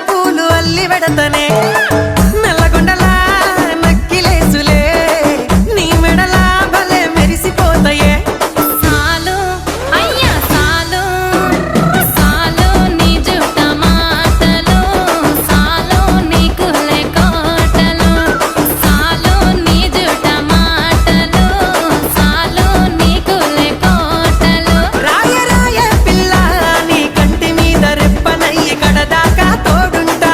పూలు అల్లి వెడతనే నల్లగొండలా నక్కిలేసులే నీ మెడలా భలే మెరిసిపోతాయే సాలు అయ్యా సాలు సాలు నీ జుట్ట మాటలు సాలు నీకు లేకోటలు సాలు నీ జుట్ట మాటలు సాలు నీకు లేకోటలు రాయ రాయ పిల్ల నీ కంటి మీద రెప్పనయ్యి కడదాకా తోడుంటా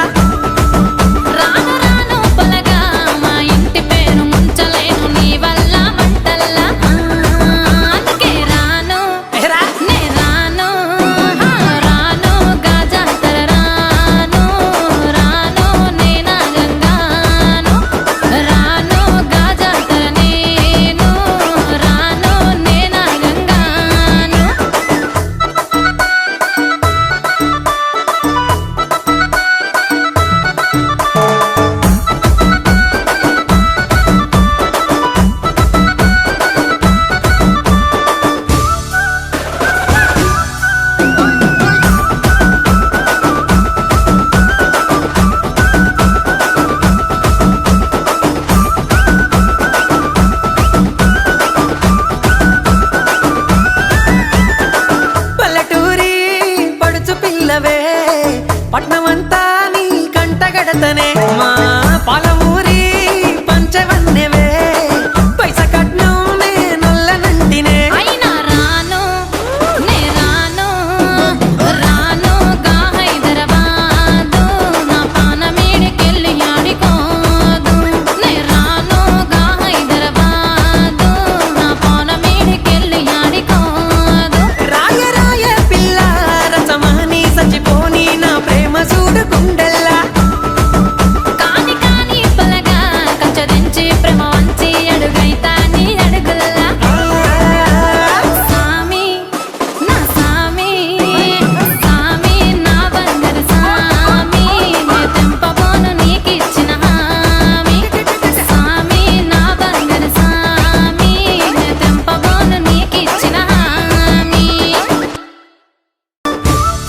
రాను రాను పొలగా మా ఇంటి పేరు ముంచలేను నీ వల్ల మంటల్లా అందుకే రాను ఏరా నే రాను రాను గాజాతర రాను రాను నే నాగంగాను రాను గాజాతర నేను రాను నే నాగంగాను పల్లెటూరి పడుచు పిల్లవే పట్నమంతా నీ కంటగడతనే